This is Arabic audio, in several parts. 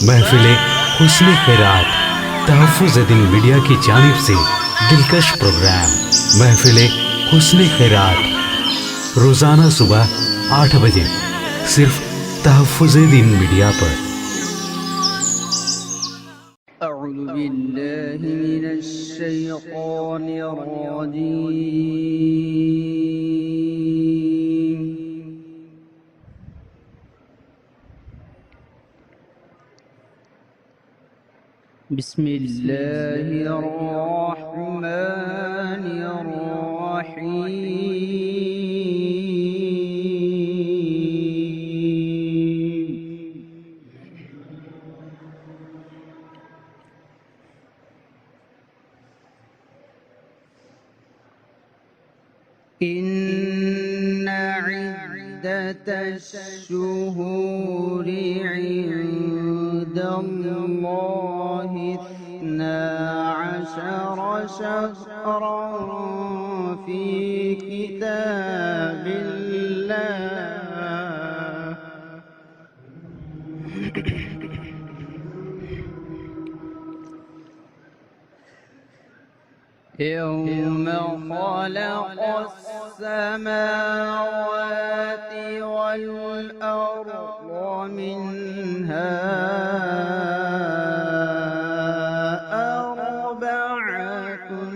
महफिल हुस्न खैरात तहफ़्फ़ुज़ दिन मीडिया की जानिब से दिलकश प्रोग्राम महफिल हुस्न खैरात रोज़ाना सुबह 8 बजे सिर्फ तहफ़्फ़ुज़ दिन मीडिया पर। अऊज़ु बिल्लाहि मिनश शैतानिर रजीम। बिस्मिल्लाहिर रहमानिर रहीम। इन्न इद्दतश-शुहूरि इंदल्लाहि इस्ना अशरा शहरन फी किताबिल्लाह यौम खलक़स-समावाति वल-अर्द मिन्हा अर्बअतुन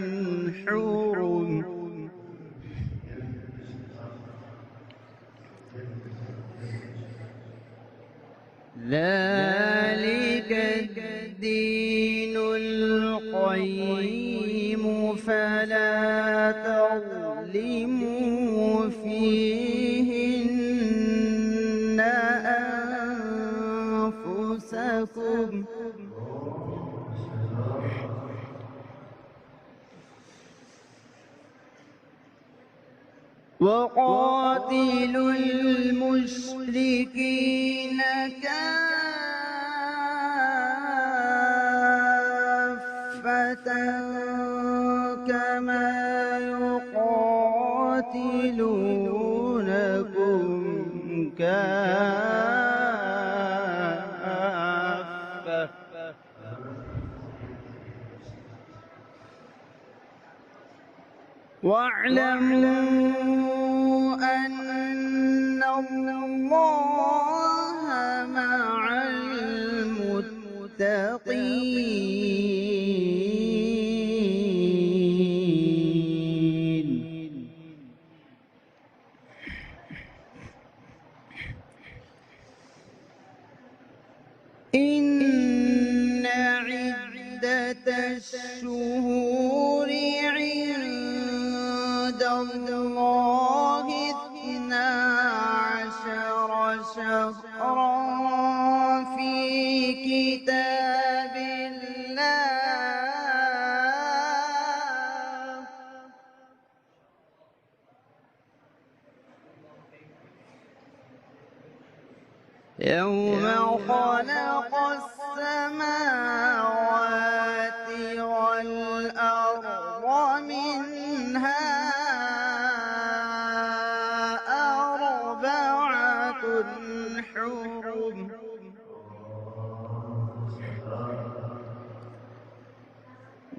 हुरुम ذلك الدين القيم فلا تظلموا فيهن أنفسكم وقاتلوا المشركين كافة كما يقاتلونكم كافة واعلموا أن الله مع المتقين. إن عدة الشهور عند الله 12 شهرا في كتاب الله يوم خلق السماوات والأرض منها أربعة حرم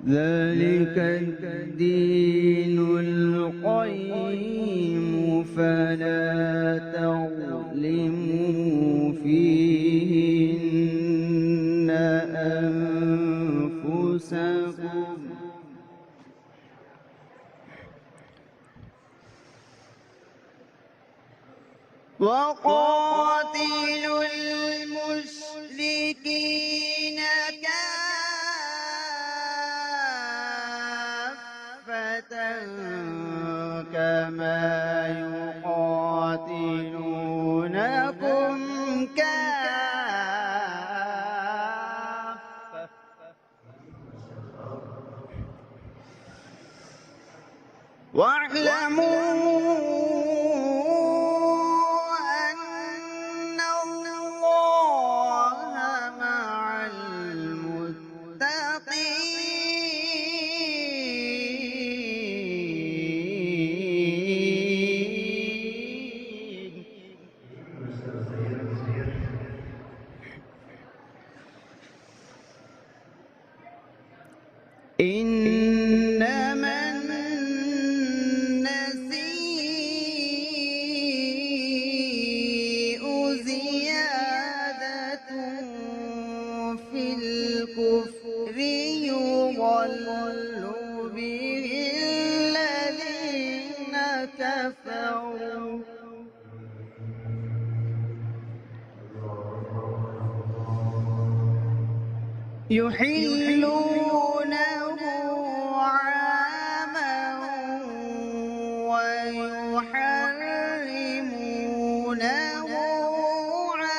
ذلك الدين القيم فلا تظلموا فيهن أنفسكم وقاتلوا المشركين كافة كما يقاتلونكم كافة واعلموا أن الله مع المتقين. إنما النسيء زيادة في الكفر يضل به الذين كفروا يحلونه عاما ويحرمونه عاما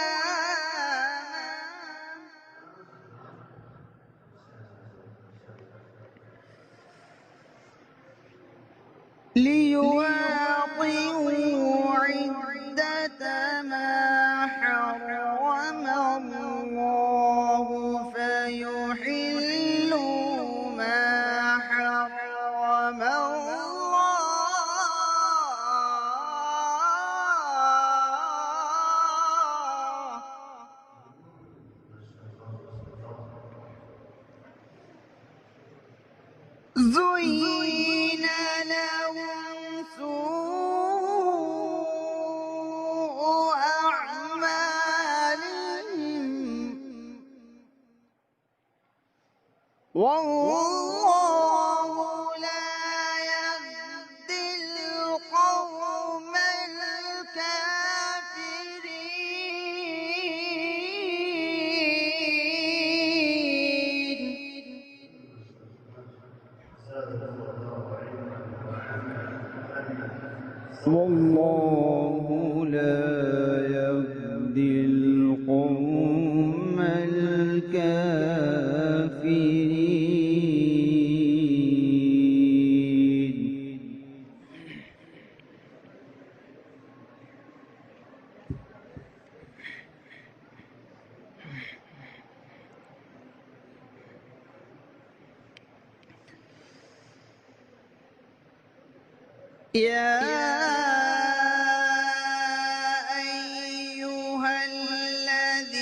ليواطئوا عدة ما حرم الله فيحلوا ما حرم الله زين لهم سوء أعمالهم والله لا يهدي القوم الكافرين والله لا يهدي القوم الكافرين. يا أيها الذين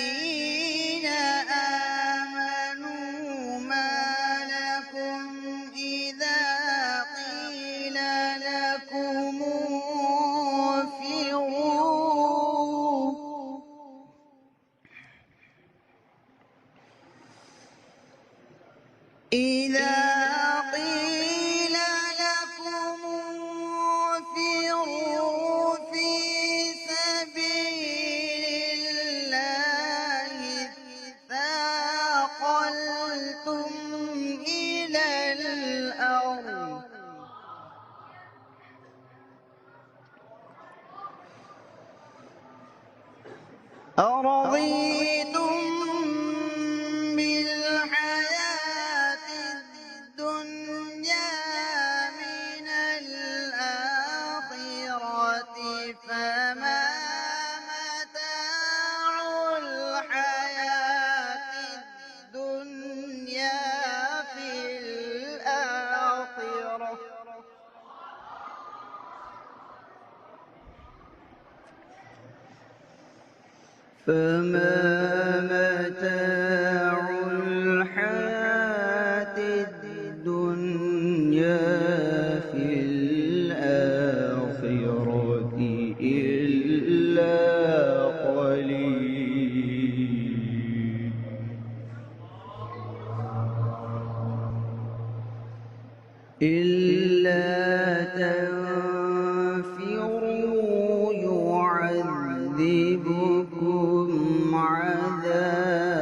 آمنوا ما لكم إذا قيل لكم انفروا في سبيل الله ثاقلتم إلى الأرض أرضيتم بالحياة الدنيا من الآخرة فما متاع الحياة الدنيا في الآخرة إلا قليل إلا تنفروا يعذبكم عذابا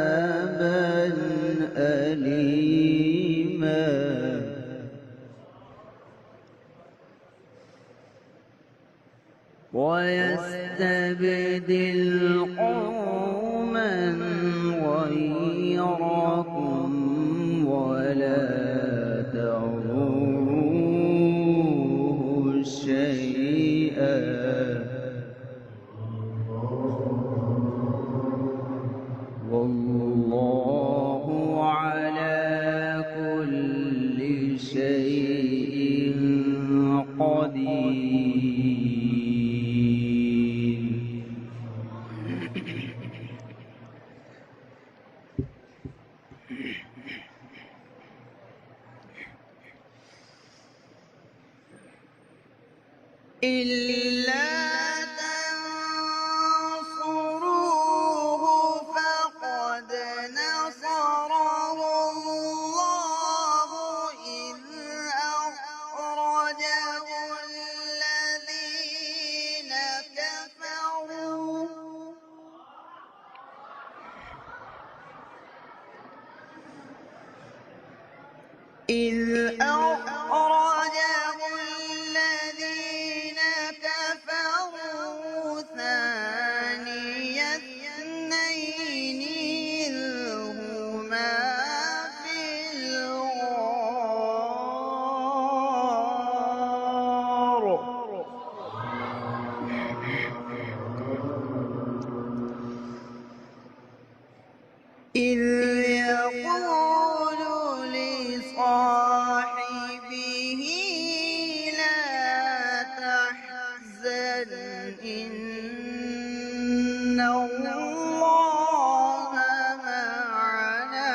أليما ويستبدل قوما غيركم ولا تضروه إلا تنصروه فقد نصره الله إذ أخرجه الذين كفروا ثاني اثنين إذ هما في الغار إذ يقول لصاحبه لا تحزن إن الله معنا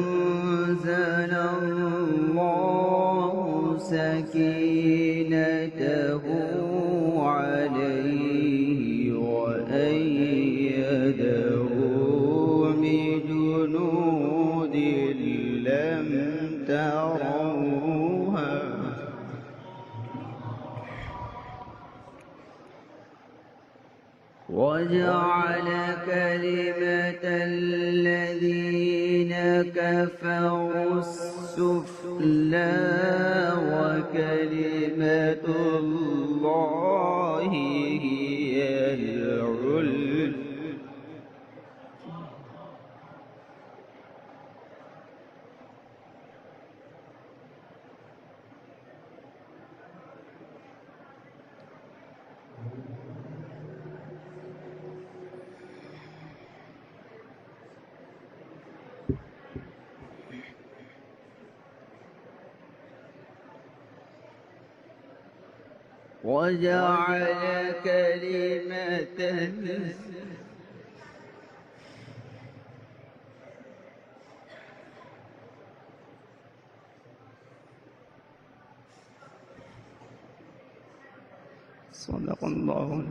فأنزل الله سكينته عليه وأيده بجنود لم تروها وجعل كلمة الذين كفروا السفلى وكلمة الله هي العليا وجعل كلمة صدق الله